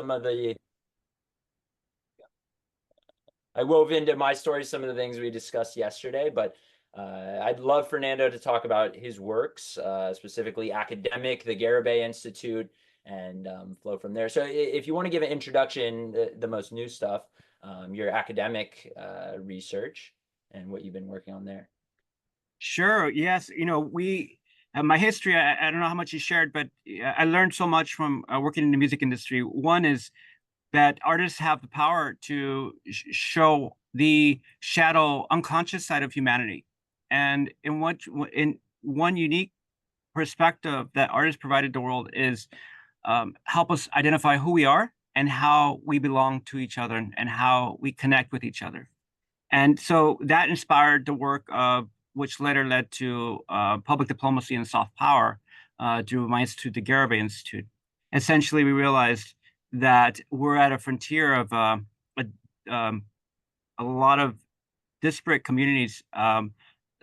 some of the, I wove into my story some of the things we discussed yesterday, but I'd love Fernando to talk about his works, specifically academic, the Garibay Institute, and flow from there. So if you want to give an introduction, the most new stuff, your academic research and what you've been working on there. Sure. Yes. My history, I don't know how much you shared, but I learned so much from working in the music industry. One is that artists have the power to show the shadow, unconscious side of humanity. And in one unique perspective that artists provided the world is help us identify who we are and how we belong to each other and how we connect with each other. And so that inspired the work of which later led to public diplomacy and soft power through my institute, the Garibay Institute. Essentially, we realized that we're at a frontier of a lot of disparate communities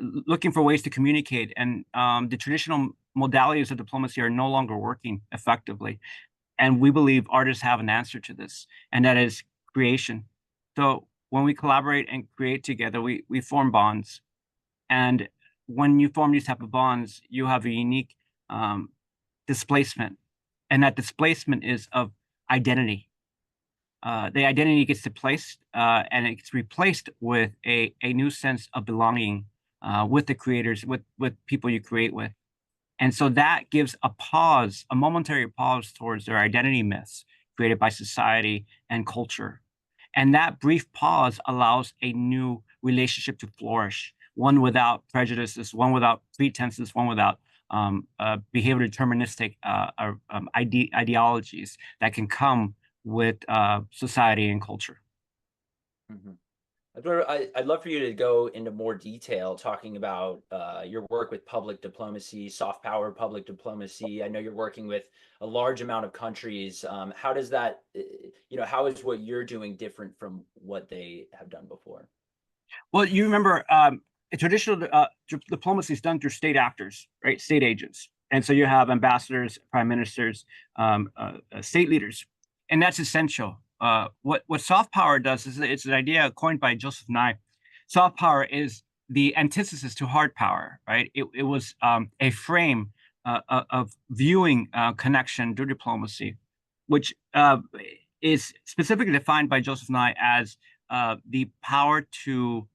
looking for ways to communicate, and the traditional modalities of diplomacy are no longer working effectively. And we believe artists have an answer to this, and that is creation. So when we collaborate and create together, we form bonds. And when you form these type of bonds, you have a unique displacement. And that displacement is of identity. The identity gets displaced and it gets replaced with a new sense of belonging with the creators, with people you create with. And so that gives a pause, a momentary pause towards their identity myths created by society and culture. And that brief pause allows a new relationship to flourish, one without prejudices, one without pretenses, one without behavior deterministic ideologies that can come with society and culture. Mm-hmm. I'd love for you to go into more detail talking about your work with public diplomacy, soft power public diplomacy. I know you're working with a large amount of countries. How does that, how is what you're doing different from what they have done before? Well, you remember traditional diplomacy is done through state actors, right? State agents. And so you have ambassadors, prime ministers, state leaders, and that's essential. What soft power does is it's an idea coined by Joseph Nye. Soft power is the antithesis to hard power, right? It was a frame of viewing connection through diplomacy, which is specifically defined by Joseph Nye as the power to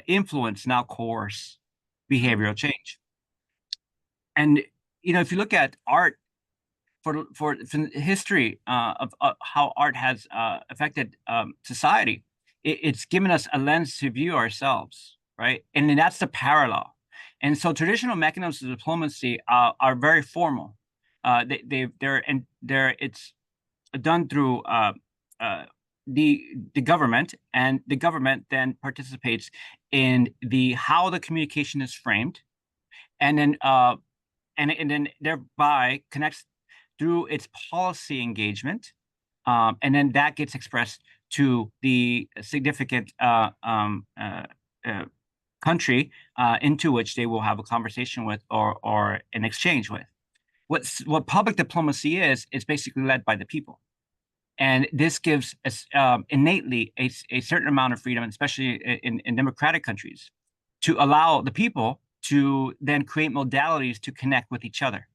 influence, now coerce, behavioral change. And if you look at art, for history of how art has affected society, it's given us a lens to view ourselves, right? And then that's the parallel. And so traditional mechanisms of diplomacy are very formal. It's done through the government, and the government then participates in how the communication is framed, and then and then thereby connects through its policy engagement, and then that gets expressed to the significant country into which they will have a conversation with or an exchange with. What public diplomacy is basically led by the people. And this gives us innately a certain amount of freedom, especially in democratic countries, to allow the people to then create modalities to connect with each other.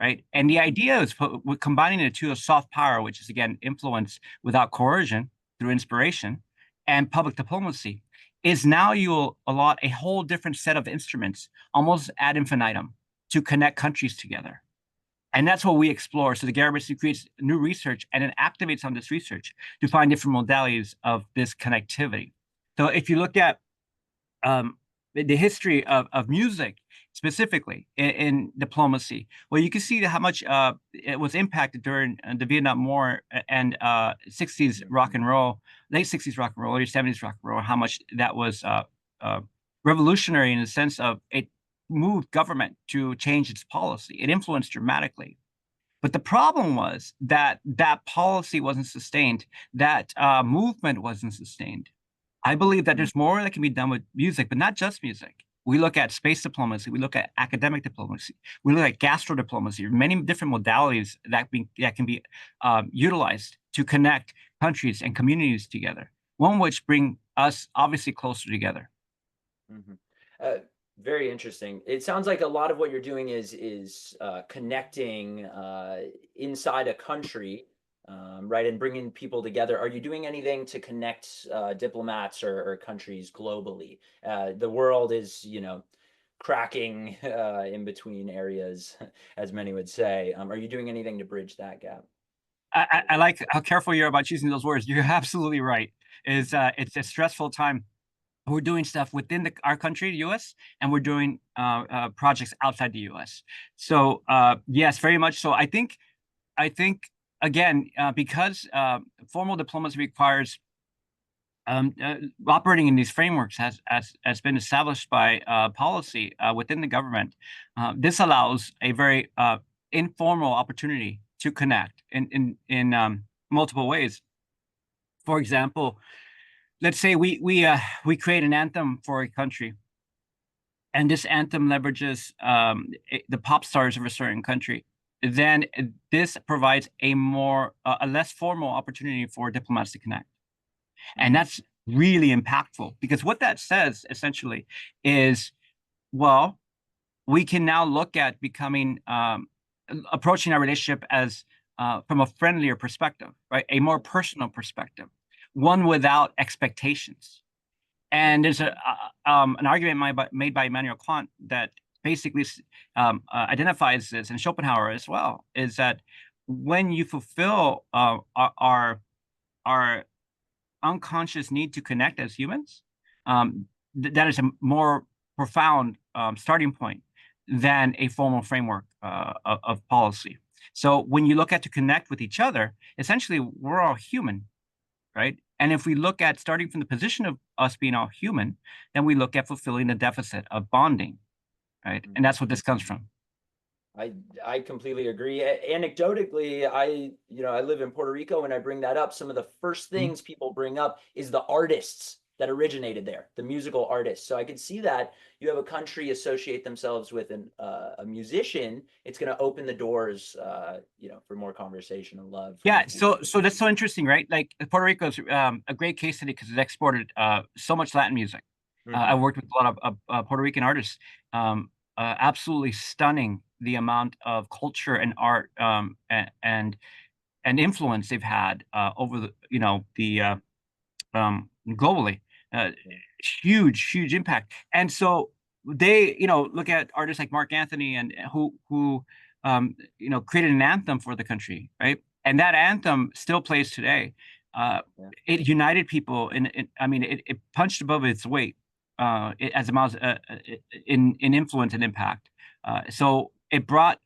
Right. And the idea is combining the two of soft power, which is, again, influence without coercion through inspiration, and public diplomacy, is now you'll allot a whole different set of instruments, almost ad infinitum, to connect countries together. And that's what we explore. So the Garibay Institute creates new research and it activates on this research to find different modalities of this connectivity. So if you look at the history of music, specifically in diplomacy, well, you can see how much it was impacted during the Vietnam War and 60s rock and roll, late 60s rock and roll, early 70s rock and roll, how much that was revolutionary in the sense of it moved government to change its policy. It influenced dramatically. But the problem was that that policy wasn't sustained, that movement wasn't sustained. I believe that there's more that can be done with music, but not just music, We look at space diplomacy. We look at academic diplomacy. We look at gastro diplomacy. Many different modalities that can be utilized to connect countries and communities together. One which bring us obviously closer together. Mm-hmm. Very interesting. It sounds like a lot of what you're doing is connecting inside a country, right, and bringing people together. Are you doing anything to connect diplomats or countries globally? The world is, cracking in between areas, as many would say. Are you doing anything to bridge that gap? I like how careful you're about choosing those words. You're absolutely right. It's a stressful time. We're doing stuff within our country, the U.S., and we're doing projects outside the U.S. So yes, very much so. I think again, because formal diplomacy requires operating in these frameworks has been established by policy within the government. This allows a very informal opportunity to connect in multiple ways. For example, let's say we create an anthem for a country, and this anthem leverages the pop stars of a certain country. Then this provides a less formal opportunity for diplomats to connect. And that's really impactful, because what that says essentially is, well, we can now look at approaching our relationship as from a friendlier perspective, right? A more personal perspective, one without expectations. And there's an argument made by Immanuel Kant that basically identifies this, and Schopenhauer as well, is that when you fulfill our unconscious need to connect as humans, that is a more profound starting point than a formal framework of policy. So when you look at to connect with each other, essentially we're all human, right? And if we look at starting from the position of us being all human, then we look at fulfilling the deficit of bonding, right? And that's what this comes from. I completely agree. Anecdotally, I live in Puerto Rico, and I bring that up. Some of the first things people bring up is the artists that originated there, the musical artists. So I can see that you have a country associate themselves with a musician. It's going to open the doors, for more conversation and love. Yeah, so that's so interesting, right? Like Puerto Rico is a great case study because it exported so much Latin music. I worked with a lot of Puerto Rican artists. Absolutely stunning the amount of culture and art and influence they've had over globally. Huge impact. And so they look at artists like Mark Anthony and who created an anthem for the country, right? And that anthem still plays today. It united people, it punched above its weight as amounts in influence and impact. So it brought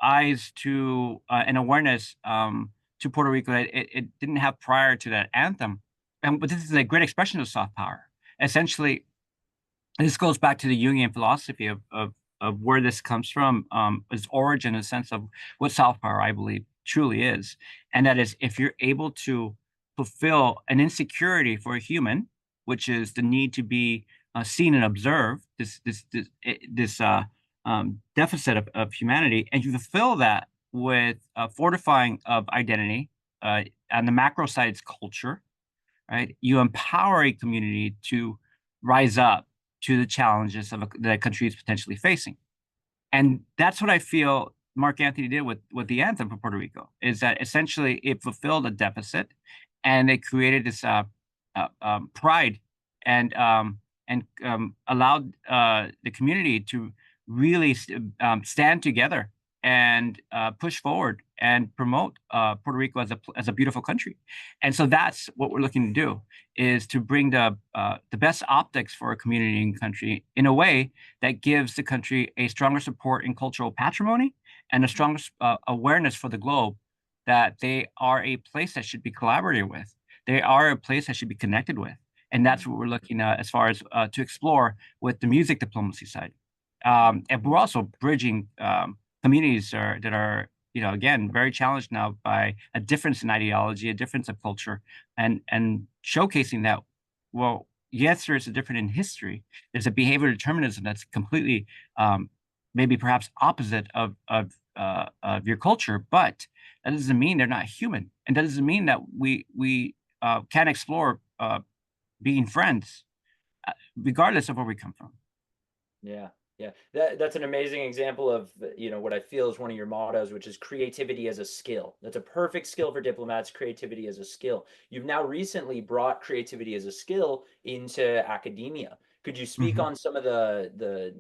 eyes to an awareness to Puerto Rico that it didn't have prior to that anthem. But this is a great expression of soft power. Essentially, this goes back to the Jungian philosophy of where this comes from, its origin, in a sense of what soft power, I believe, truly is. And that is, if you're able to fulfill an insecurity for a human, which is the need to be seen and observed, this deficit of humanity, and you fulfill that with fortifying of identity, on the macro side, it's culture, right? You empower a community to rise up to the challenges that a country is potentially facing. And that's what I feel Mark Anthony did with the anthem for Puerto Rico, is that essentially it fulfilled a deficit, and it created this pride and allowed the community to really stand together and push forward and promote Puerto Rico as a beautiful country. And so that's what we're looking to do, is to bring the best optics for a community and country in a way that gives the country a stronger support in cultural patrimony and a stronger awareness for the globe that they are a place that should be collaborated with. They are a place that should be connected with. And that's what we're looking at as far as to explore with the music diplomacy side. And we're also bridging communities that are, again, very challenged now by a difference in ideology, a difference of culture, and showcasing that, well, yes, there is a difference in history. There's a behavioral determinism that's completely, maybe perhaps opposite of your culture, but that doesn't mean they're not human, and that doesn't mean that we can't explore being friends, regardless of where we come from. Yeah, yeah. That's an amazing example of, what I feel is one of your mottos, which is creativity as a skill. That's a perfect skill for diplomats, creativity as a skill. You've now recently brought creativity as a skill into academia. Could you speak Mhm. on some of the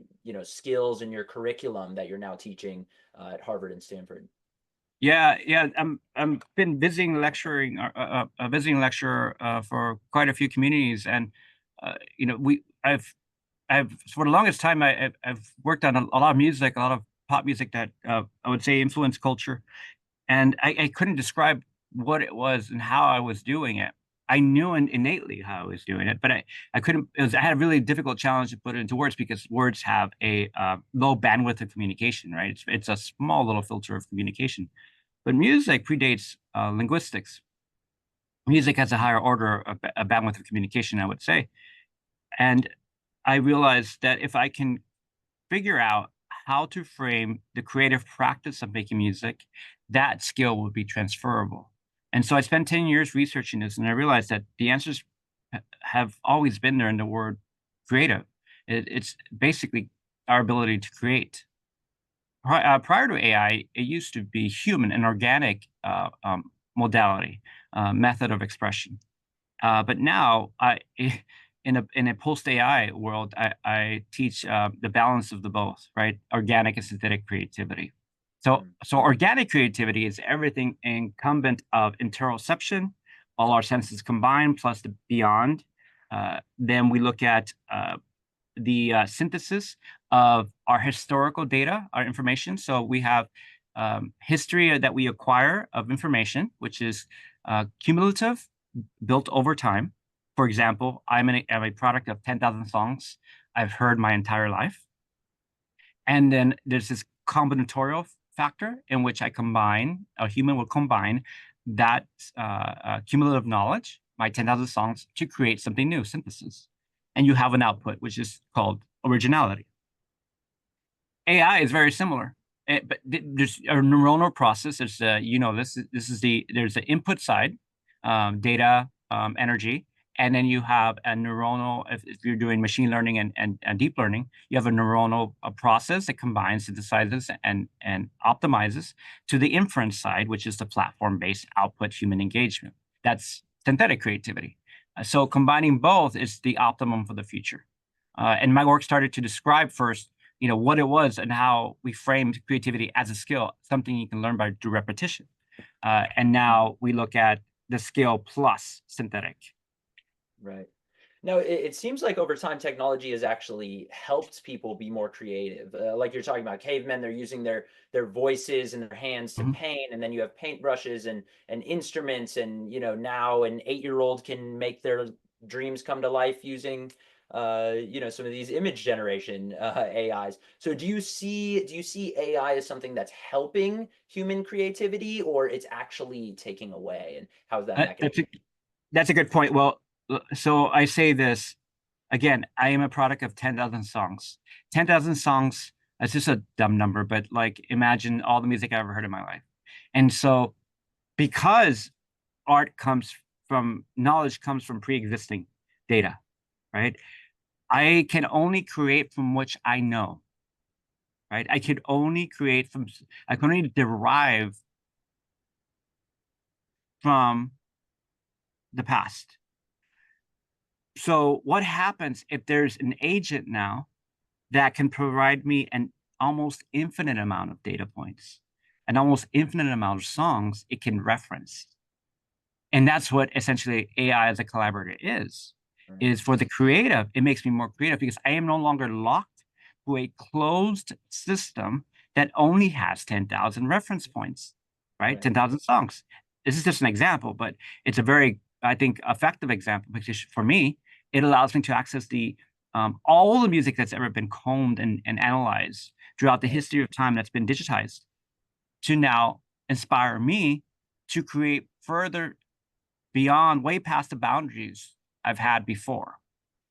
skills in your curriculum that you're now teaching at Harvard and Stanford? Yeah, yeah. I'm been visiting lecturer for quite a few communities, and I've for the longest time I've worked on a lot of music, a lot of pop music that I would say influenced culture, and I couldn't describe what it was and how I was doing it. I knew innately how I was doing it, but I couldn't. I had a really difficult challenge to put it into words because words have a low bandwidth of communication, right? It's a small little filter of communication. But music predates linguistics. Music has a higher order of a bandwidth of communication, I would say. And I realized that if I can figure out how to frame the creative practice of making music, that skill would be transferable. And so I spent 10 years researching this, and I realized that the answers have always been there in the word creative. It's basically our ability to create. Prior to AI, it used to be human and organic modality, method of expression. But now, in a post AI world, I teach the balance of the both, right? Organic and synthetic creativity. Mm. So organic creativity is everything incumbent of interoception, all our senses combined plus the beyond. Then we look at the synthesis of our historical data, our information. So we have history that we acquire of information, which is cumulative, built over time. For example, I'm a product of 10,000 songs I've heard my entire life. And then there's this combinatorial factor in which a human will combine that cumulative knowledge, my 10,000 songs, to create something new, synthesis. And you have an output, which is called originality. AI is very similar. But there's a neuronal process. There's there's the input side, data, energy, and then you have a neuronal. If you're doing machine learning and deep learning, you have a neuronal process that combines, synthesizes, and optimizes to the inference side, which is the platform-based output human engagement. That's synthetic creativity. So combining both is the optimum for the future. And my work started to describe first what it was and how we framed creativity as a skill, something you can learn by through repetition. And now we look at the skill plus synthetic. Right. No, it seems like over time technology has actually helped people be more creative. Like you're talking about cavemen, they're using their voices and their hands to Mhm. paint, and then you have paintbrushes and instruments, and now an 8-year-old can make their dreams come to life using some of these image generation AIs. So do you see AI as something that's helping human creativity, or it's actually taking away? And how's that Uh, that's mechanism? a that's a good point. Well, so I say this again. I am a product of 10,000 songs. 10,000 songs. That's just a dumb number, but like imagine all the music I ever heard in my life. And so because knowledge comes from pre-existing data, right? I can only create from which I know, right? I can only derive from the past. So what happens if there's an agent now that can provide me an almost infinite amount of data points, an almost infinite amount of songs it can reference? And that's what essentially AI as a collaborator Right. is for the creative. It makes me more creative because I am no longer locked to a closed system that only has 10,000 reference points, right? Right. 10,000 songs. This is just an example, but it's a very, I think, effective example because for me, it allows me to access all the music that's ever been combed and analyzed throughout the Right. history of time that's been digitized to now inspire me to create further beyond, way past the boundaries I've had before.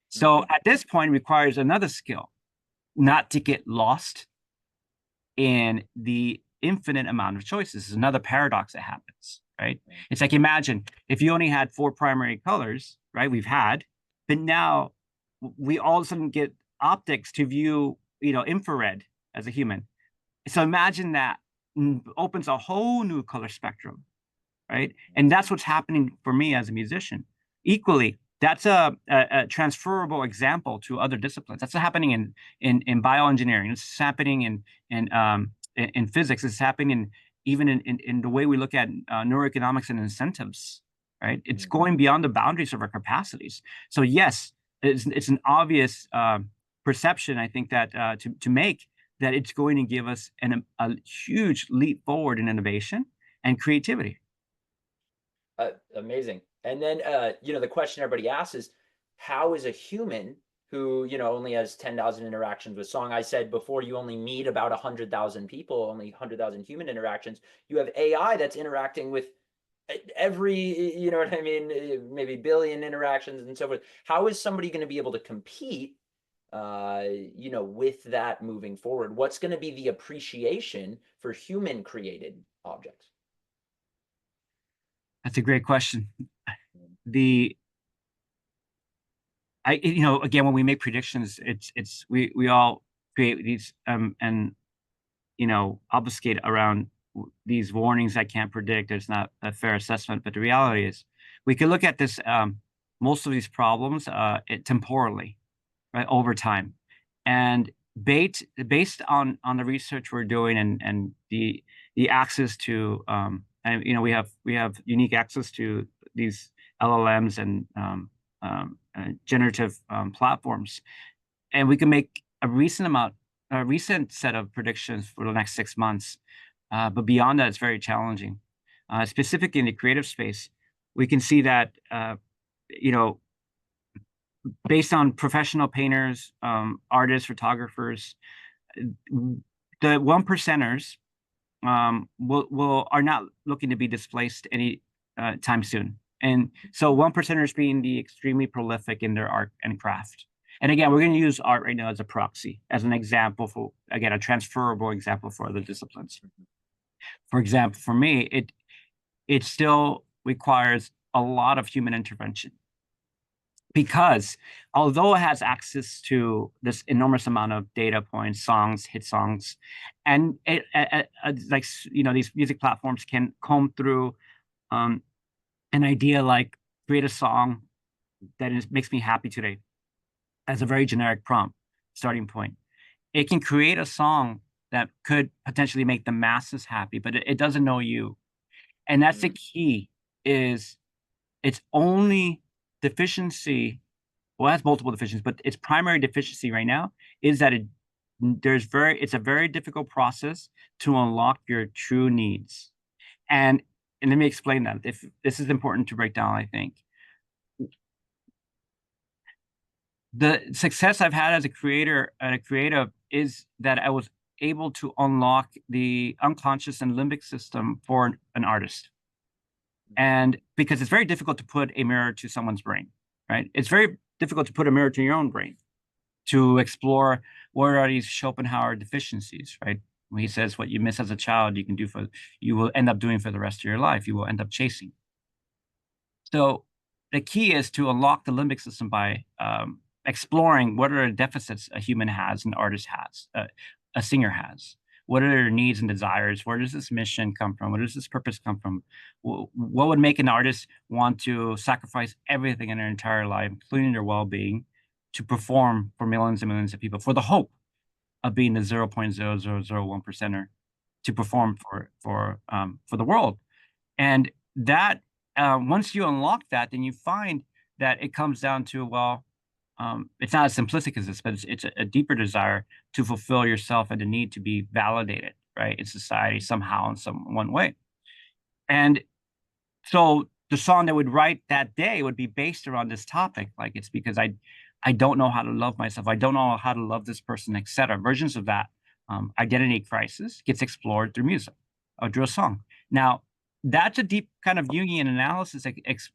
So at this point, it requires another skill, not to get lost in the infinite amount of choices. This is another paradox that happens, right? It's like, imagine if you only had 4 primary colors, right? But now we all of a sudden get optics to view, infrared as a human. So imagine that opens a whole new color spectrum, right? And that's what's happening for me as a musician. Equally, that's a transferable example to other disciplines. That's happening in bioengineering. It's happening in physics. It's happening even in the way we look at neuroeconomics and incentives, right? It's going beyond the boundaries of our capacities. So yes, it's an obvious perception, I think, that to make, that it's going to give us a huge leap forward in innovation and creativity. Amazing. And then, the question everybody asks is, how is a human who, only has 10,000 interactions with song? I said before, you only meet about 100,000 people, only 100,000 human interactions. You have AI that's interacting with every, you know what I mean, maybe billion interactions and so forth. How is somebody going to be able to compete, with that moving forward? What's going to be the appreciation for human created objects? That's a great question. Again, when we make predictions, we all create these and obfuscate around these warnings. I can't predict. It's not a fair assessment. But the reality is, we can look at this most of these problems temporally, right, over time, and based on the research we're doing and the access to and we have unique access to these LLMs and generative platforms, and we can make a recent set of predictions for the next 6 months. But beyond that, it's very challenging. Specifically in the creative space, we can see that based on professional painters, artists, photographers, the 1%ers are not looking to be displaced any time soon. And so 1%ers being the extremely prolific in their art and craft. And again, we're going to use art right now as a proxy, as an example for, again, a transferable example for other disciplines. For example, for me, it still requires a lot of human intervention, because although it has access to this enormous amount of data points, songs, hit songs, and these music platforms can comb through an idea like create a song that makes me happy today as a very generic prompt starting point. It can create a song that could potentially make the masses happy, but it doesn't know you. And that's the key, is its only deficiency, well, it has multiple deficiencies, but its primary deficiency right now is that it's a very difficult process to unlock your true needs. And let me explain that. If this is important to break down, I think. The success I've had as a creator and a creative is that I was able to unlock the unconscious and limbic system for an artist. And because it's very difficult to put a mirror to someone's brain, right? It's very difficult to put a mirror to your own brain to explore what are these Schopenhauer deficiencies, right? When he says what you miss as a child, you will end up doing for the rest of your life. You will end up chasing. So the key is to unlock the limbic system by exploring what are the deficits a human has, an artist has, a singer has. What are their needs and desires? Where does this mission come from? Where does this purpose come from? What would make an artist want to sacrifice everything in their entire life, including their well-being, to perform for millions and millions of people, for the hope of being the 0.0001%er to perform for the world? And that once you unlock that, then you find that it comes down to, well, it's not as simplistic as this, but it's a deeper desire to fulfill yourself and the need to be validated, right, in society somehow in one way. And so the song that would write that day would be based around this topic. Like, it's because I don't know how to love myself. I don't know how to love this person, etc. Versions of that identity crisis gets explored through music or through a song. Now, that's a deep kind of Jungian analysis,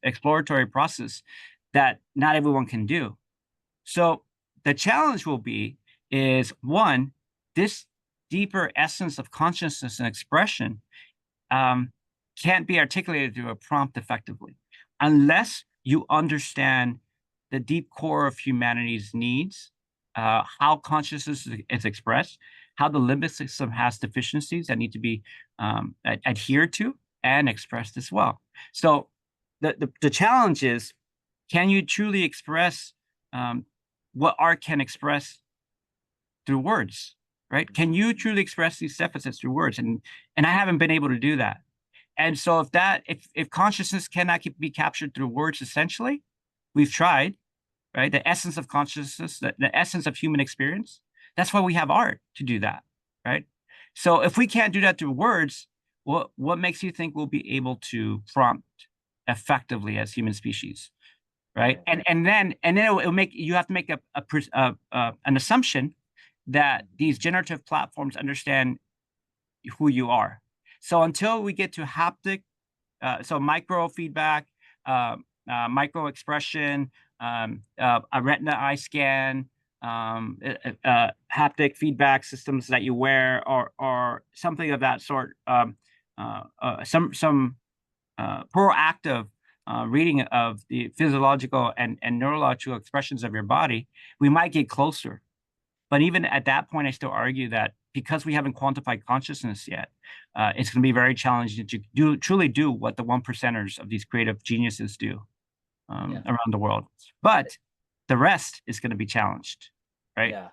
exploratory process that not everyone can do. So the challenge will be is one, this deeper essence of consciousness and expression um, can't be articulated through a prompt effectively unless you understand the deep core of humanity's needs, how consciousness is expressed, how the limbic system has deficiencies that need to be adhered to and expressed as well. So the challenge is, can you truly express um, what art can express through words, right? Can you truly express these deficits through words? And I haven't been able to do that. And so if consciousness cannot be captured through words, essentially, we've tried, right? The essence of consciousness, the essence of human experience. That's why we have art to do that, right? So if we can't do that through words, what makes you think we'll be able to prompt effectively as human species, right? And then it'll make you have to make an assumption that these generative platforms understand who you are. So until we get to haptic, so micro feedback, micro expression, a retina eye scan, haptic feedback systems that you wear, or something of that sort, some proactive reading of the physiological and neurological expressions of your body, we might get closer. But even at that point, I still argue that because we haven't quantified consciousness yet, it's going to be very challenging to truly do what the 1%ers of these creative geniuses do around the world. But the rest is going to be challenged, right? Yeah.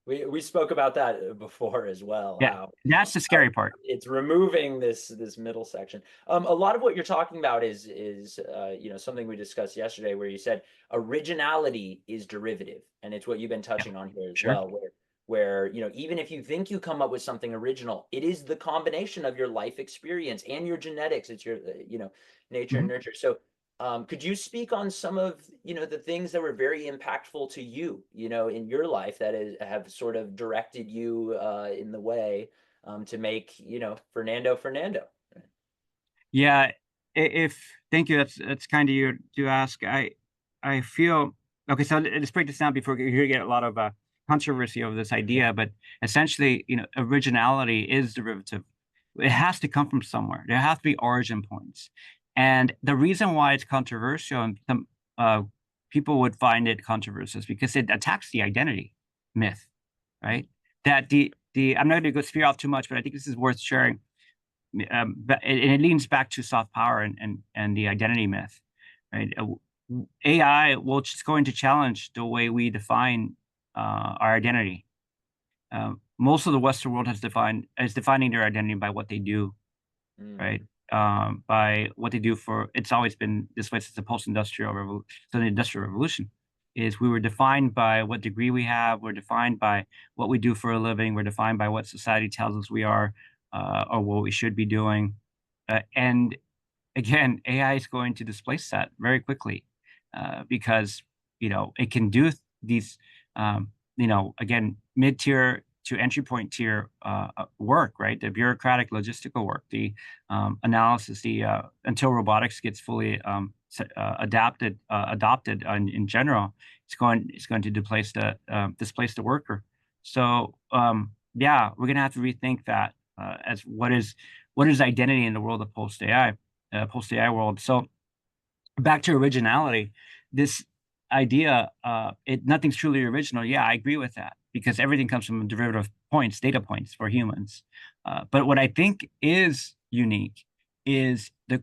We spoke about that before as well. Yeah, how that's the scary part. It's removing this middle section. A lot of what you're talking about is something we discussed yesterday, where you said originality is derivative, and it's what you've been touching on here as well, where even if you think you come up with something original, it is the combination of your life experience and your genetics. It's your nature and nurture. So could you speak on some of the things that were very impactful to you, in your life that have sort of directed you in the way to make Fernando? Yeah, if thank you. That's kind of you to ask. I feel okay. So let's break this down before you get a lot of controversy over this idea. But essentially, originality is derivative. It has to come from somewhere. There have to be origin points. And the reason why it's controversial and some people would find it controversial is because it attacks the identity myth, right? That the I'm not going to go spear off too much, but I think this is worth sharing. But it leans back to soft power and the identity myth, right? AI will just going to challenge the way we define our identity. Most of the Western world is defining their identity by what they do, right? By what they do it's always been this way since the industrial revolution. Is we were defined by what degree we have, we're defined by what we do for a living, we're defined by what society tells us we are, or what we should be doing. And again, AI is going to displace that very quickly because it can do these again, mid-tier to entry point tier work, right? The bureaucratic logistical work, the analysis, until robotics gets fully adopted in general, it's going to displace the worker. So yeah, we're gonna have to rethink that as what is identity in the world of post AI world. So back to originality, this idea, nothing's truly original. Yeah, I agree with that because everything comes from derivative points, data points for humans. But what I think is unique is the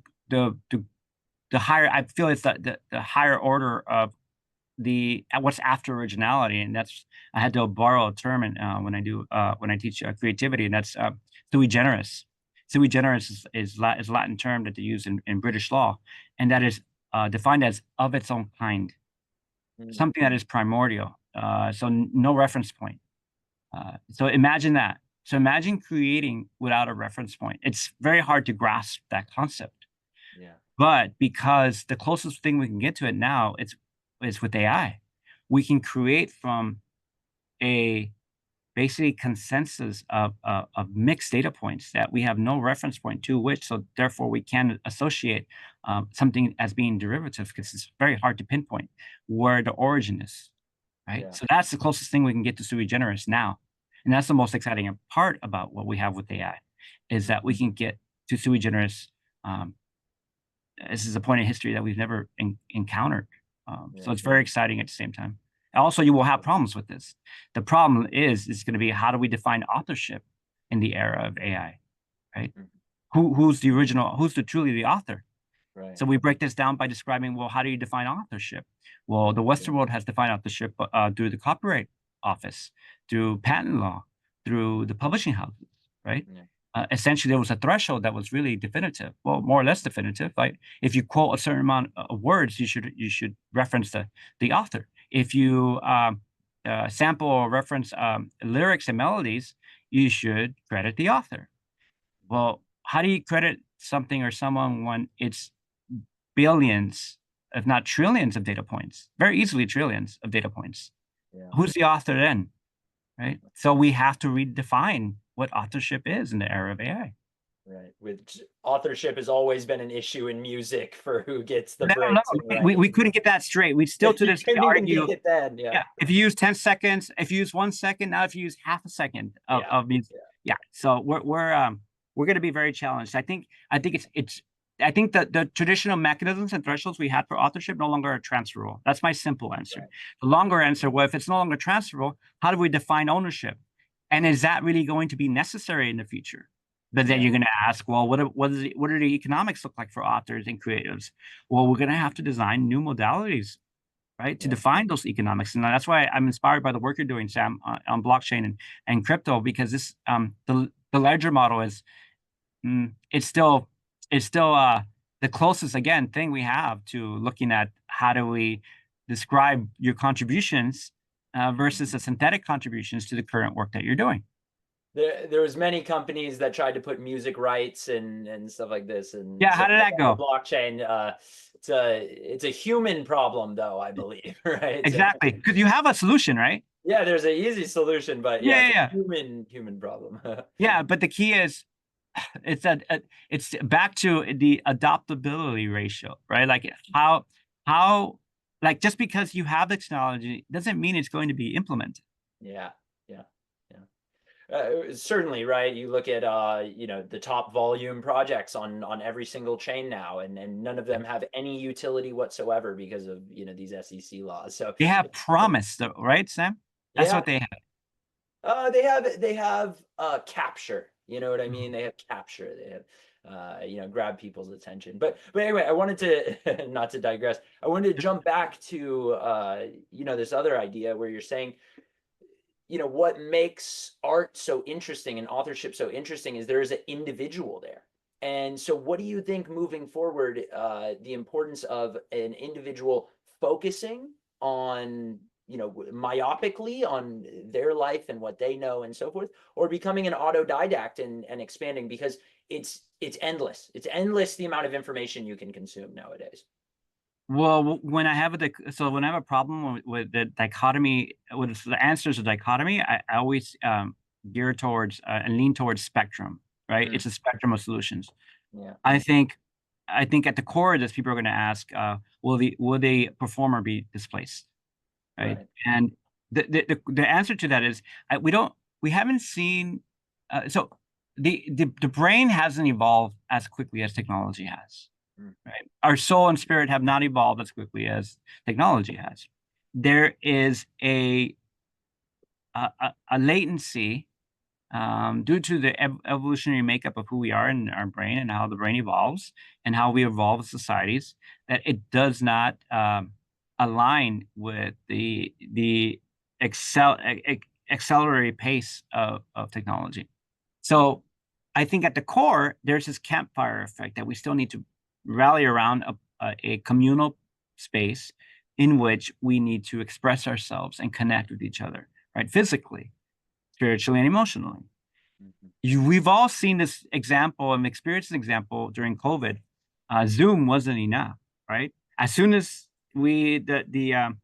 higher. I feel it's the higher order of what's after originality, and that's I had to borrow a term when I teach creativity, and that's sui generis. Sui generis is Latin term that they use in British law, and that is defined as of its own kind, something that is primordial. So no reference point. So imagine that. So imagine creating without a reference point. It's very hard to grasp that concept. Yeah. But because the closest thing we can get to it now, it's with AI. We can create from a basically consensus of mixed data points that we have no reference point to which, so therefore we can associate something as being derivative because it's very hard to pinpoint where the origin is. right? Yeah. So that's the closest thing we can get to sui generis now. And that's the most exciting part about what we have with AI, is that we can get to sui generis. This is a point in history that we've never encountered. So Yeah. it's very exciting at the same time. Also, you will have problems with this. The problem is going to be, how do we define authorship in the era of AI, right? Mhm. Who's the original, who's truly the author? Right. So we break this down by describing, well, how do you define authorship? Well, the Western world has defined authorship through the Copyright Office, through patent law, through the publishing houses, right? Yeah. Essentially, there was a threshold that was really definitive, well, more or less definitive. Like, if you quote a certain amount of words, you should reference the author. If you sample or reference lyrics and melodies, you should credit the author. Well, how do you credit something or someone when it's billions, if not trillions of data points? Very easily trillions of data points. Yeah. Who's the author then, right? So we have to redefine what authorship is in the era of AI. Right. Which authorship has always been an issue in music for who gets the No, breaks and we writing. couldn't get that straight. We still to You this day couldn't even argue. get it then. Yeah. Yeah, if you use 10 seconds, if you use 1 second, now if you use half a second Yeah. of music, yeah. So we're going to be very challenged. I think that the traditional mechanisms and thresholds we had for authorship no longer are transferable. That's my simple answer. Right. The longer answer, well, if it's no longer transferable, how do we define ownership? And is that really going to be necessary in the future? But then Yeah. you're going to ask, well, what do the economics look like for authors and creatives? Well, we're going to have to design new modalities, right, to Yeah. define those economics. And that's why I'm inspired by the work you're doing, Sam, on blockchain and crypto, because this the ledger model is it's still the closest, again, thing we have to looking at how do we describe your contributions versus the synthetic contributions to the current work that you're doing. There was many companies that tried to put music rights and stuff like this, and Yeah, so how did that go? blockchain. It's a human problem, though, I believe, right? Exactly, because you have a solution, right? Yeah, there's an easy solution, but yeah, it's Yeah. a human problem. Yeah, but the key is it's it's back to the adoptability ratio, right? Like how like, just because you have the technology doesn't mean it's going to be implemented. Yeah, yeah, yeah. Certainly, right? You look at the top volume projects on every single chain now, and none of them have any utility whatsoever because of these SEC laws. So They have promise, though, right, Sam? That's yeah, what they have. they have capture. You know what I mean? Mhm. They have capture. They have grab people's attention. But anyway, I wanted to not to digress. I wanted to jump back to this other idea where you're saying what makes art so interesting and authorship so interesting is there is an individual there. And so what do you think moving forward, the importance of an individual focusing on myopically on their life and what they know and so forth, or becoming an autodidact and expanding, because it's endless the amount of information you can consume nowadays. Well, when I have a problem with the dichotomy, with the answers of dichotomy, I always gear towards and lean towards spectrum, right? Mm, It's a spectrum of solutions. yeah. I think at the core of this, people are going to ask, will the performer be displaced, right? Right. And the answer to that is, we haven't seen so the brain hasn't evolved as quickly as technology has. Mm, Right? Our soul and spirit have not evolved as quickly as technology has. There is a latency due to the evolutionary makeup of who we are in our brain and how the brain evolves and how we evolve as societies, that it does not align with the accelerated pace of technology. So I think at the core, there's this campfire effect that we still need to rally around a communal space in which we need to express ourselves and connect with each other, right? Physically, spiritually, and emotionally. mhm. We've all seen this example and experienced an example during COVID. Zoom wasn't enough, right? As soon as the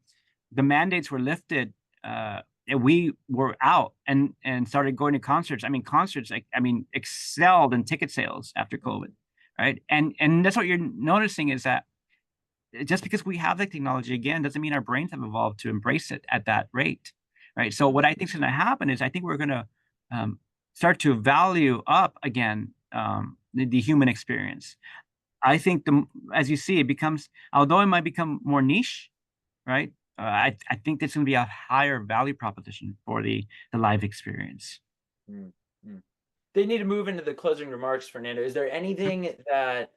mandates were lifted, and we were out and started going to concerts. I mean, concerts, excelled in ticket sales after COVID, right? And that's what you're noticing, is that just because we have the technology again doesn't mean our brains have evolved to embrace it at that rate, right? So what I think is going to happen is I think we're going to start to value up again the human experience. I think as you see, it becomes, although it might become more niche, right? I think there's going to be a higher value proposition for the live experience. Mm, mm. They need to move into the closing remarks, Fernando. Is there anything that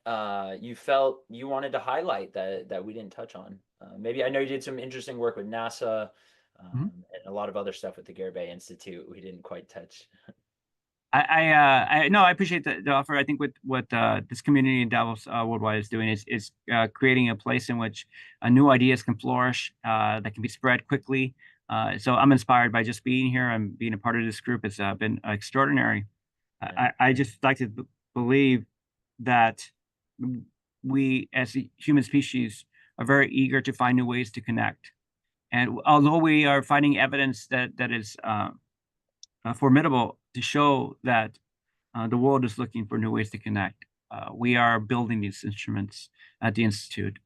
you felt you wanted to highlight that we didn't touch on? Maybe I know you did some interesting work with NASA Mhm. and a lot of other stuff with the Garibay Institute we didn't quite touch. I appreciate the offer. I think what this community in Davos worldwide is doing is creating a place in which new ideas can flourish, that can be spread quickly. So I'm inspired by just being here and being a part of this group. It's been extraordinary. Yeah. I just like to believe that we, as a human species, are very eager to find new ways to connect. And although we are finding evidence that is formidable to show that the world is looking for new ways to connect. We are building these instruments at the Institute.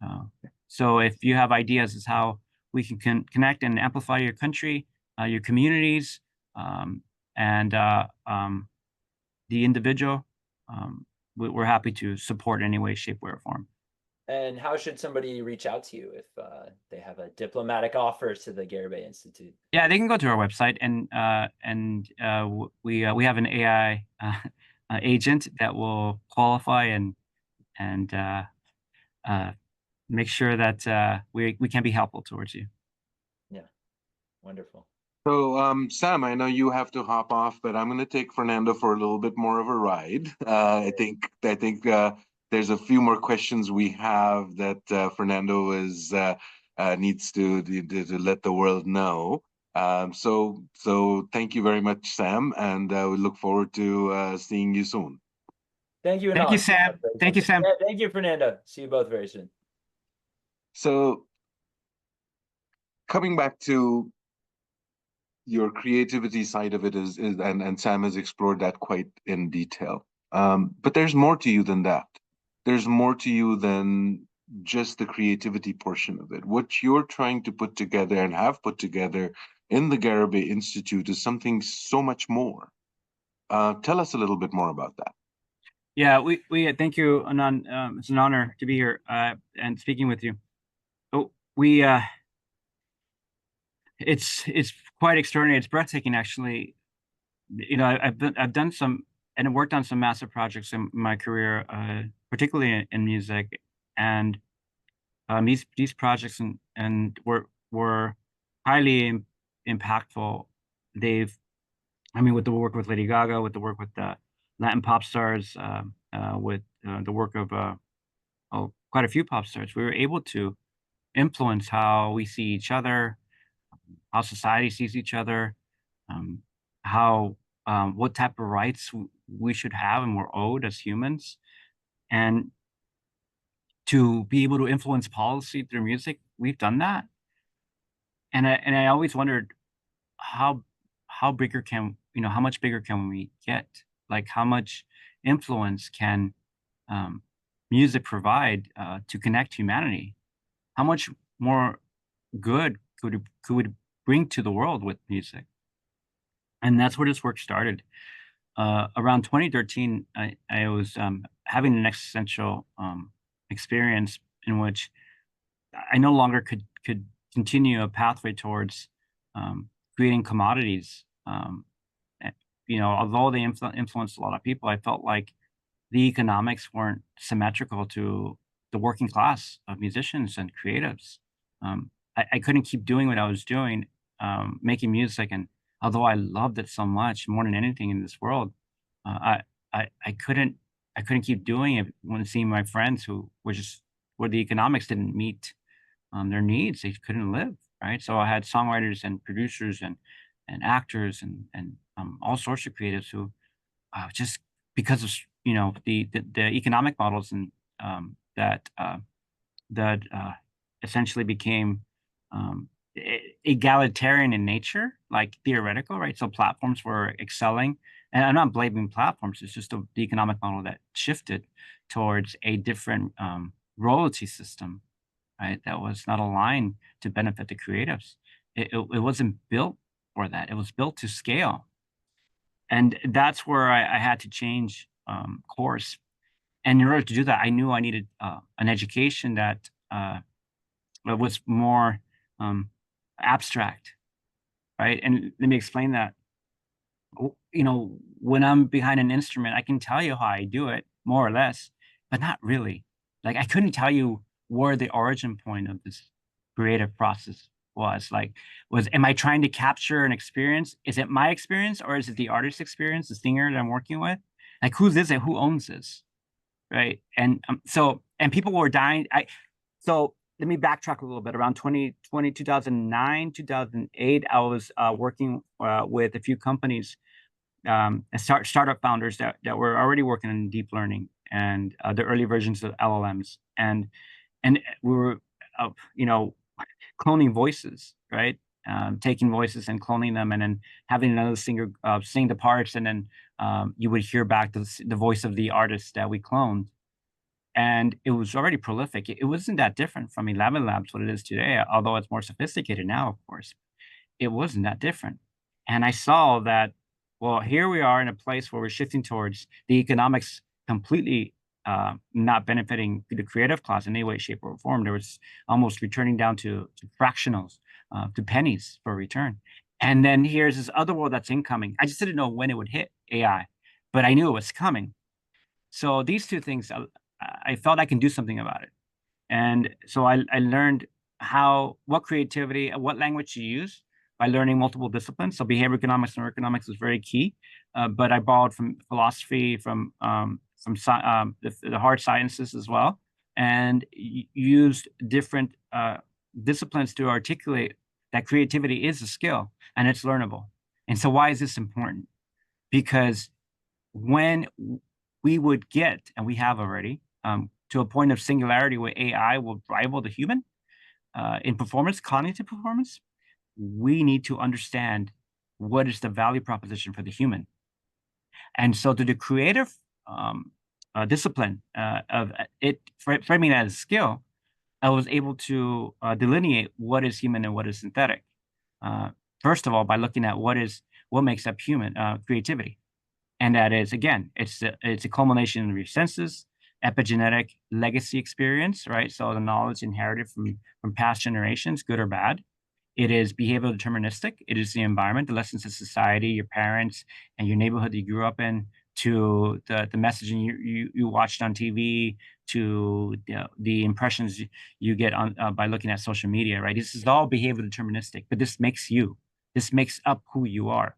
So if you have ideas as how we can connect and amplify your country, your communities, and the individual, we're happy to support in any way, shape, way, or form. And how should somebody reach out to you if they have a diplomatic offer to the Garibay Institute? Yeah, they can go to our website we have an AI agent that will qualify and uh, make sure that we can be helpful towards you. Yeah, wonderful. So, Sam, I know you have to hop off, but I'm going to take Fernando for a little bit more of a ride. I think there's a few more questions we have that Fernando needs to let the world know. So thank you very much, Sam, and we look forward to seeing you soon. Thank you, Thank you, Anand. Sam. Thank you, Sam. Yeah, thank you, Fernando. See you both very soon. So, coming back to your creativity side of it and Sam has explored that quite in detail. But there's more to you than that. There's more to you than just the creativity portion of it. What you're trying to put together and have put together in the Garibay Institute is something so much more. Tell us a little bit more about that. Yeah, we thank you, Anand. It's an honor to be here and speaking with you. Oh, it's quite extraordinary. It's breathtaking, actually. You know, I've done some and worked on some massive projects in my career, particularly in music, and these projects and were highly impactful. I mean, with the work with Lady Gaga, with the work with the Latin pop stars, with the work of quite a few pop stars, we were able to influence how we see each other, how society sees each other, um, how what type of rights we should have and we're owed as humans, and to be able to influence policy through music. We've done that, and I always wondered how bigger can how much bigger can we get? Like how much influence can um, music provide to connect humanity? How much more good could it bring to the world with music? And that's where this work started. Around 2013, I was having an existential experience in which I no longer could continue a pathway towards creating commodities. Although they influenced a lot of people, I felt like the economics weren't symmetrical to the working class of musicians and creatives. I couldn't keep doing what I was doing, making music, and although I loved it so much, more than anything in this world, I couldn't keep doing it when seeing my friends who were just where the economics didn't meet their needs. They couldn't live, right? So I had songwriters and producers and actors and all sorts of creatives who just because of the economic models and that essentially became egalitarian in nature, like theoretical, right? So platforms were excelling, and I'm not blaming platforms. It's just the economic model that shifted towards a different royalty system, right? That was not aligned to benefit the creatives. It wasn't built for that. It was built to scale. And that's where I had to change course. And in order to do that, I knew I needed an education that was more abstract, right? And let me explain that. You know, when I'm behind an instrument, I can tell you how I do it, more or less, but not really. Like, I couldn't tell you where the origin point of this creative process was. Like, am I trying to capture an experience? Is it my experience, or is it the artist's experience, the singer that I'm working with? Like, whose is it? Who owns this? Right? And and people were dying. So let me backtrack a little bit. Around 2009, 2008, I was working with a few companies, startup founders that were already working on deep learning and the early versions of LLMs, and we were, you know, cloning voices, right? Taking voices and cloning them, and then having another singer sing the parts, and then you would hear back the voice of the artist that we cloned. And it was already prolific. It wasn't that different from 11 Labs, what it is today, although it's more sophisticated now, of course. It wasn't that different. And I saw that, well, here we are in a place where we're shifting towards the economics completely not benefiting the creative class in any way, shape, or form. There was almost returning down to fractionals, to pennies for return. And then here's this other world that's incoming. I just didn't know when it would hit, AI, but I knew it was coming. So these two things, I felt I can do something about it. And so I learned what creativity, what language to use by learning multiple disciplines. So behavior economics and economics was very key, but I borrowed from philosophy, from the hard sciences as well, and used different disciplines to articulate that creativity is a skill and it's learnable. And so why is this important? Because when we would get, and we have already, to a point of singularity where AI will rival the human in performance, cognitive performance, we need to understand what is the value proposition for the human. And so to the creative discipline of it, framing that as a skill, I was able to delineate what is human and what is synthetic. First of all, by looking at what makes up human creativity. And that is, again, it's a culmination of your senses, epigenetic legacy experience, right? So the knowledge inherited from past generations, good or bad. It is behavioral deterministic. It is the environment, the lessons of society, your parents, and your neighborhood that you grew up in, to the messaging you watched on TV, to the impressions you get on by looking at social media, right? This is all behavioral deterministic, but this makes you. This makes up who you are.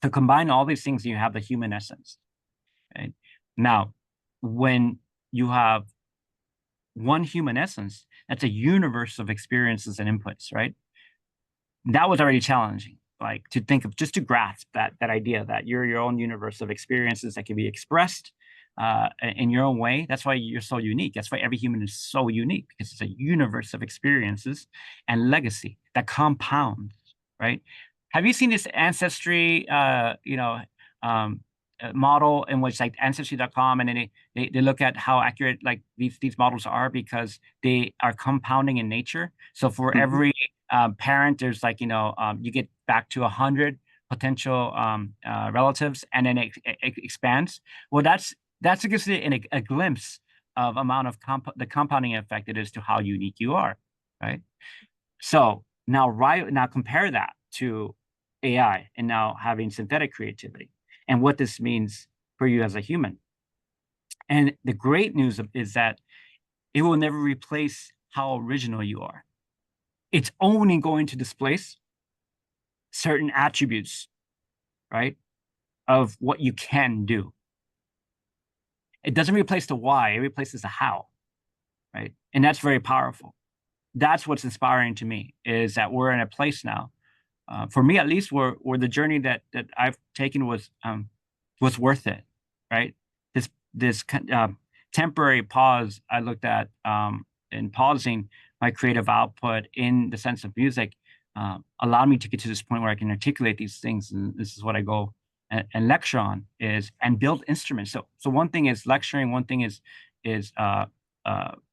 To combine all these things, you have the human essence. Right? Now, when you have one human essence, that's a universe of experiences and inputs, right? That was already challenging, like to think of, just to grasp that idea that you're your own universe of experiences that can be expressed in your own way. That's why you're so unique. That's why every human is so unique, because it's a universe of experiences and legacy that compounds, right? Have you seen this ancestry, model in which, like, ancestry.com, and then they look at how accurate like these models are because they are compounding in nature. So for every parent, there's like, you get back to 100 potential relatives, and then it expands. Well, that's gives you a glimpse of amount of the compounding effect it is to how unique you are, right? So now compare that to AI and now having synthetic creativity and what this means for you as a human. And the great news is that it will never replace how original you are. It's only going to displace certain attributes, right, of what you can do. It doesn't replace the why, it replaces the how, right? And that's very powerful. That's what's inspiring to me, is that we're in a place now, for me at least, where the journey that I've taken was worth it, right? This temporary pause I looked at in pausing my creative output in the sense of music allowed me to get to this point where I can articulate these things, and this is what I go and lecture on, and build instruments. So one thing is lecturing, one thing is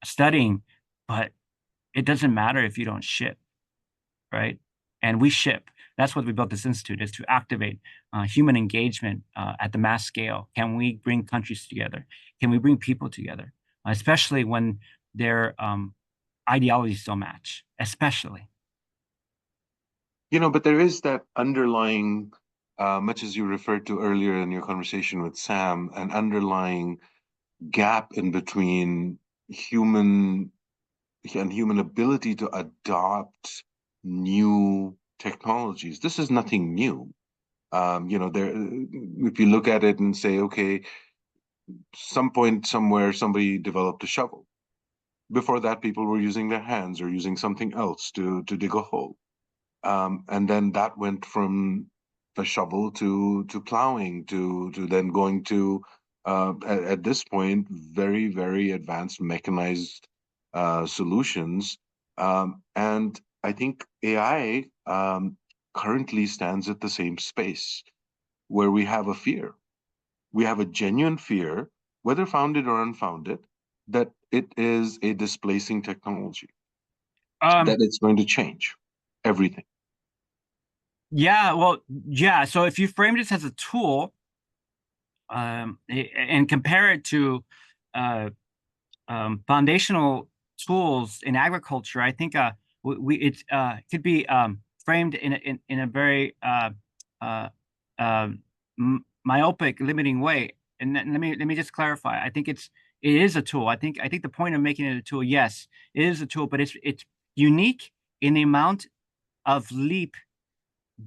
studying, but it doesn't matter if you don't ship, right? And we ship. That's what we built this institute, is to activate human engagement at the mass scale. Can we bring countries together? Can we bring people together? Especially when their ideologies don't match, especially. But there is that underlying, much as you referred to earlier in your conversation with Sam, an underlying gap in between human ability to adopt new technologies. This is nothing new. If you look at it and say, okay, some point somewhere somebody developed a shovel. Before that, people were using their hands or using something else to dig a hole. And then that went from a shovel to plowing to then going to at this point very, very advanced mechanized solutions. And I think AI currently stands at the same space where we have a fear. We have a genuine fear, whether founded or unfounded, that it is a displacing technology, that it's going to change everything. Yeah, well, yeah. So if you frame this as a tool, and compare it to foundational tools in agriculture, I think it could be framed in a very myopic, limiting way. And let me just clarify. I think it is a tool. I think the point of making it a tool, yes, it is a tool, but it's unique in the amount of leap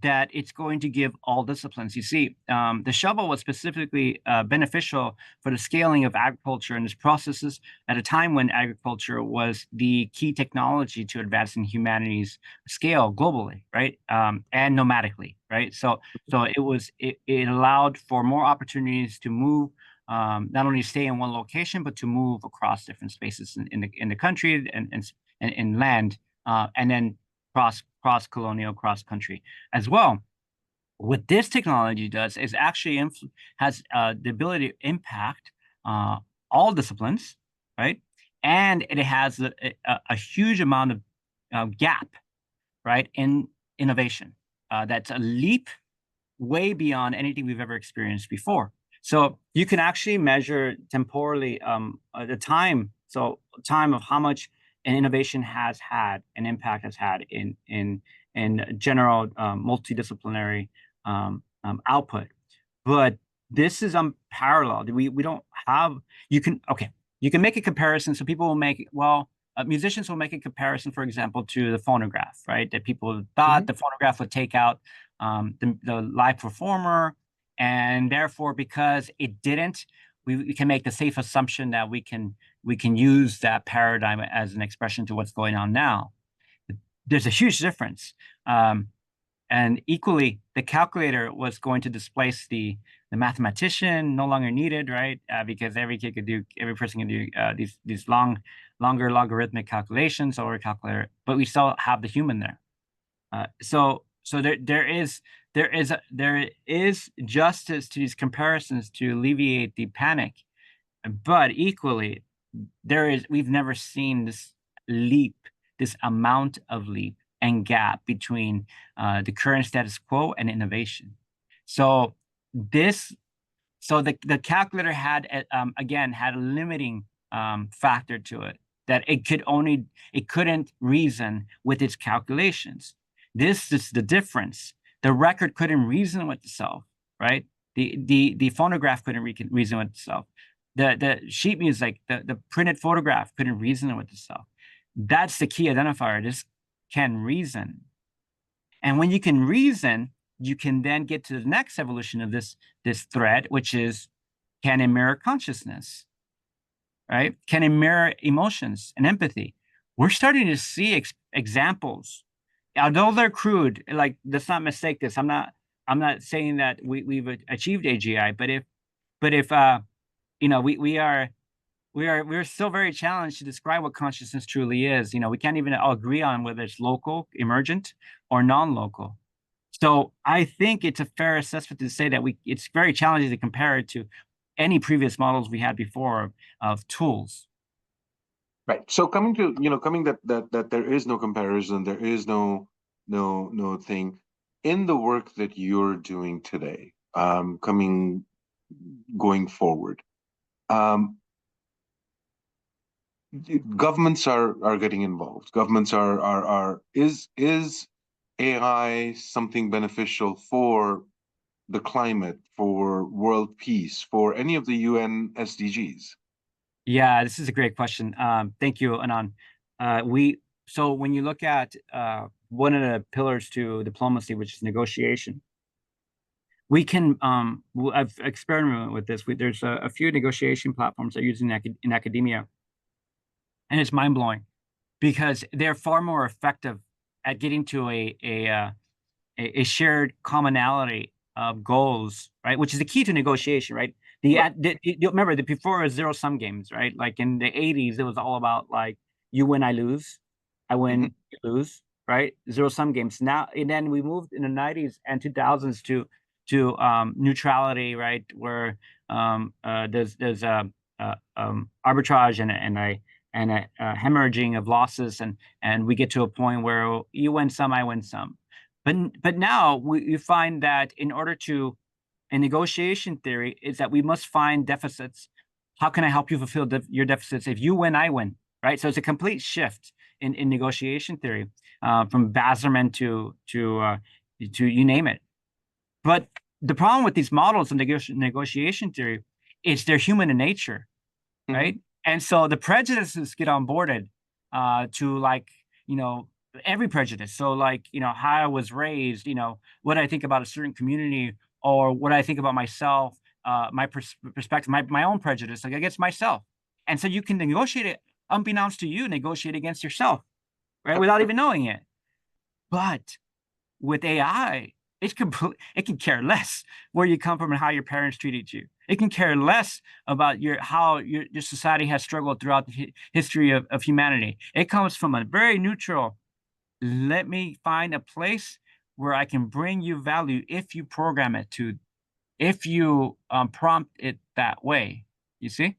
that it's going to give all disciplines. You see, the shovel was specifically beneficial for the scaling of agriculture and its processes at a time when agriculture was the key technology to advancing humanity's scale globally, right? And nomadically, right? So it allowed for more opportunities to move, not only stay in one location, but to move across different spaces in the country and land, and then cross colonial, cross country as well. What this technology does is actually has the ability to impact all disciplines, right? And it has a huge amount of gap, right, in innovation. That's a leap way beyond anything we've ever experienced before. So you can actually measure temporally the time. So time of how much an innovation has had, an impact has had in general multidisciplinary output. But this is unparalleled. We don't have. You can make a comparison. So people will make musicians will make a comparison, for example, to the phonograph, right? That people thought the phonograph would take out the live performer, and therefore, because it didn't, we can make the safe assumption that we can use that paradigm as an expression to what's going on now. There's a huge difference. And equally, the calculator was going to displace the mathematician, no longer needed, right? Because every person can do these longer logarithmic calculations over a calculator, but we still have the human there. So there is justice to these comparisons to alleviate the panic, but equally, we've never seen this amount of leap and gap between the current status quo and innovation. So the calculator had again had a limiting factor to it, that it couldn't reason with its calculations. This is the difference. The record couldn't reason with itself, right? The phonograph couldn't reason with itself. The sheet music, the printed photograph couldn't reason with itself. That's the key identifier. This can reason. And when you can reason, you can then get to the next evolution of this thread, which is, can it mirror consciousness? Right? Can it mirror emotions and empathy? We're starting to see examples. Although they're crude, like, let's not mistake this. I'm not saying that we've achieved AGI, but if we're still very challenged to describe what consciousness truly is. We can't even agree on whether it's local, emergent, or non-local. So I think it's a fair assessment to say that it's very challenging to compare it to any previous models we had before of tools. Right. So coming to, coming that there is no comparison, there is no thing in the work that you're doing today, going forward. Governments are getting involved. Governments is AI something beneficial for the climate, for world peace, for any of the UN SDGs? Yeah, this is a great question. Thank you, Anand. So when you look at one of the pillars to diplomacy, which is negotiation, we can I've experimented with this. There's a few negotiation platforms that are used in academia, and it's mind blowing because they're far more effective at getting to a shared commonality of goals, right? Which is the key to negotiation, right? You remember that before it was zero sum games, right? Like in the 80s, it was all about like you win, I lose, I win, you lose, right? Zero sum games. Now and then we moved in the 90s and 2000s to neutrality, right? Where there's arbitrage and a hemorrhaging of losses, and we get to a point where you win some, I win some. But now we find that in order to, a negotiation theory is that we must find deficits. How can I help you fulfill your deficits? If you win, I win, right? So it's a complete shift in negotiation theory, from Basserman to you name it. But the problem with these models of negotiation theory is they're human in nature, right? And so the prejudices get onboarded to like, every prejudice. So like, how I was raised, what I think about a certain community or what I think about myself, my perspective, my own prejudice, like against myself. And so you can negotiate it, unbeknownst to you, negotiate against yourself, right? Without even knowing it. But with AI, it can care less where you come from and how your parents treated you. It can care less about how your society has struggled throughout the history of humanity. It comes from a very neutral, let me find a place where I can bring you value if you program it to, if you prompt it that way, you see?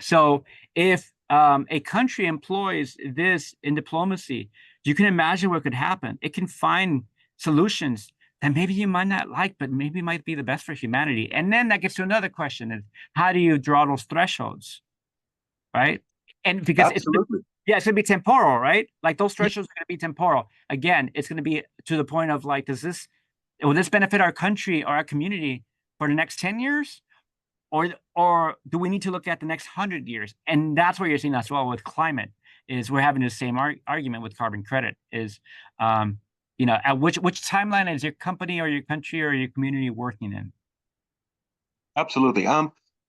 So if a country employs this in diplomacy, you can imagine what could happen. It can find solutions that maybe you might not like, but maybe might be the best for humanity. And then that gets to another question: is how do you draw those thresholds, right? And because Absolutely. it's going to be temporal, right? Like those thresholds are going to be temporal. Again, it's going to be to the point of like, will this benefit our country or our community for the next 10 years? Or do we need to look at the next 100 years? And that's what you're seeing as well with climate, is we're having the same argument with carbon credit is, at which timeline is your company or your country or your community working in? Absolutely.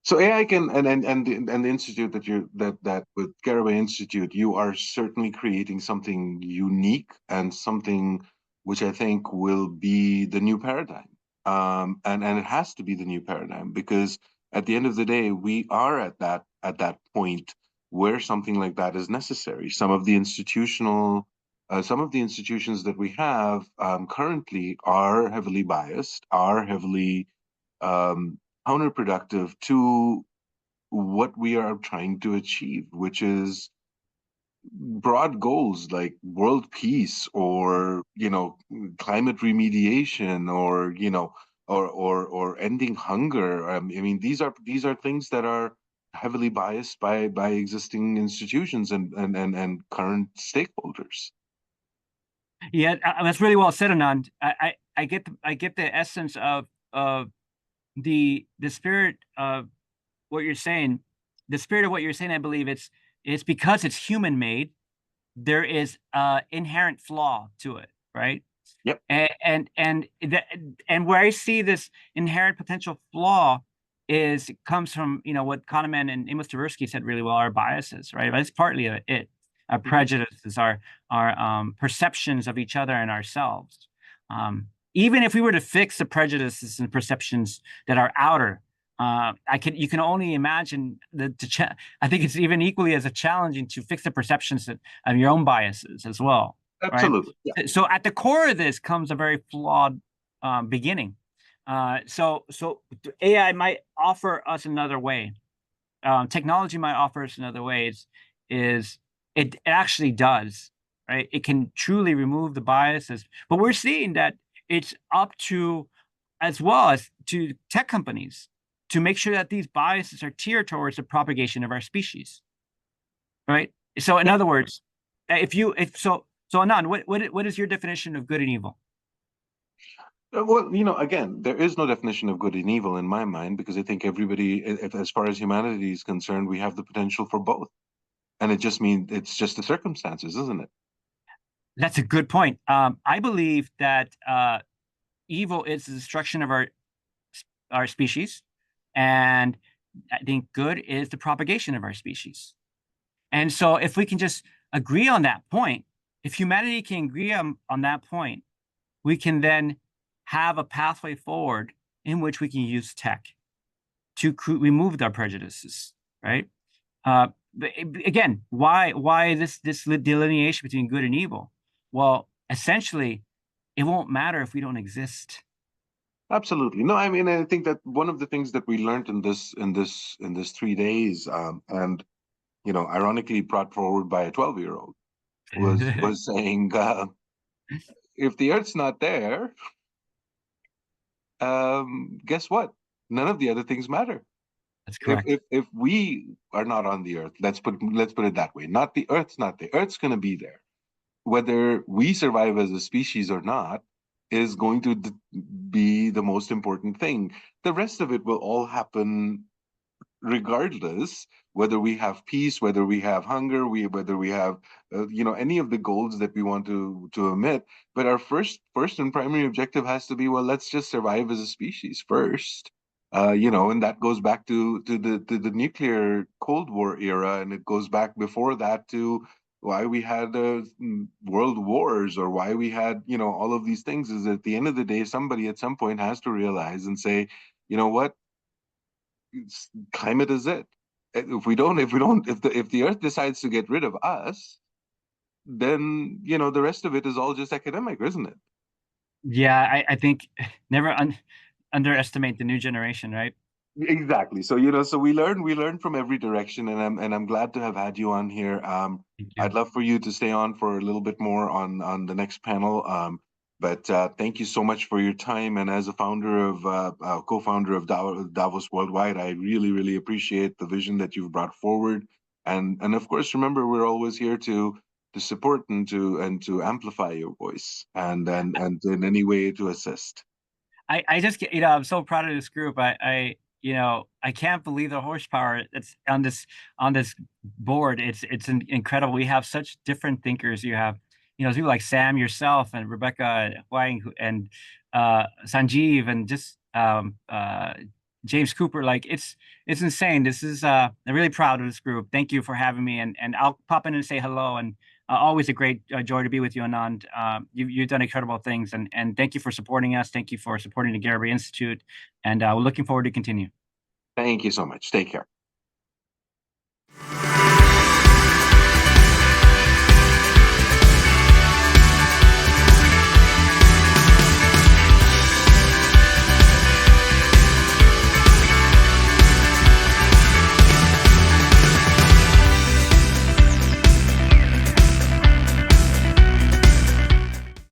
So AI can and the institute that with Garibay Institute, you are certainly creating something unique and something which I think will be the new paradigm. And it has to be the new paradigm because at the end of the day, we are at that point where something like that is necessary. Some of the institutions that we have currently are heavily biased, are heavily um, counterproductive to what we are trying to achieve, which is broad goals like world peace or climate remediation or or ending hunger. I mean, these are things that are heavily biased by existing institutions and current stakeholders. Yeah, that's really well said, Anand. I get the essence of the spirit of what you're saying. The spirit of what you're saying, I believe it's because it's human made. There is inherent flaw to it, right? Yep. And where I see this inherent potential flaw comes from what Kahneman and Amos Tversky said really well, our biases, right? That's partly it. Our prejudices, our perceptions of each other and ourselves. Even if we were to fix the prejudices and perceptions that are outer, you can only imagine I think it's even equally as challenging to fix the perceptions of your own biases as well. Absolutely. Right? Yeah. So at the core of this comes a very flawed beginning. So AI might offer us another way. Technology might offer us another way. Is it actually does, right? It can truly remove the biases, but we're seeing that it's up to, as well as to tech companies, to make sure that these biases are tiered towards the propagation of our species, right? So in other words, so Anand, what is your definition of good and evil? Well, again, there is no definition of good and evil in my mind because I think everybody, as far as humanity is concerned, we have the potential for both. And it just means it's just the circumstances, isn't it? That's a good point. I believe that evil is the destruction of our species, and I think good is the propagation of our species. And so, if we can just agree on that point, if humanity can agree on that point, we can then have a pathway forward in which we can use tech to remove our prejudices, right? But again, why this delineation between good and evil? Well, essentially, it won't matter if we don't exist. Absolutely. No, I mean, I think that one of the things that we learned in this 3 days, and ironically brought forward by a 12-year-old, was saying, if the Earth's not there, guess what? None of the other things matter. That's correct. If we are not on the Earth, let's put it that way. Not the Earth's not there. Earth's going to be there. Whether we survive as a species or not is going to be the most important thing. The rest of it will all happen regardless, whether we have peace, whether we have hunger, whether we have any of the goals that we want to emit. But our first and primary objective has to be, well, let's just survive as a species first. And that goes back to the nuclear Cold War era, and it goes back before that to why we had world wars, or why we had all of these things. Is at the end of the day, somebody at some point has to realize and say, you know what, climate is it. If the Earth decides to get rid of us, then the rest of it is all just academic, isn't it? Yeah, I think never underestimate the new generation, right? Exactly. So so we learn from every direction, and I'm glad to have had you on here. Thank you. I'd love for you to stay on for a little bit more on the next panel. But thank you so much for your time. And as a co-founder of Davos Worldwide, I really, really appreciate the vision that you've brought forward. And of course, remember, we're always here to support and to amplify your voice and in any way to assist. I just get, I'm so proud of this group. I can't believe the horsepower that's on this board. It's incredible. We have such different thinkers. You have, people like Sam, yourself, and Rebecca Huang, and Sanjeev, and just James Cooper. Like it's insane. This is I'm really proud of this group. Thank you for having me, and I'll pop in and say hello. And always a great joy to be with you, Anand. You've done incredible things, and thank you for supporting us. Thank you for supporting the Garibay Institute, and we're looking forward to continue. Thank you so much. Take care.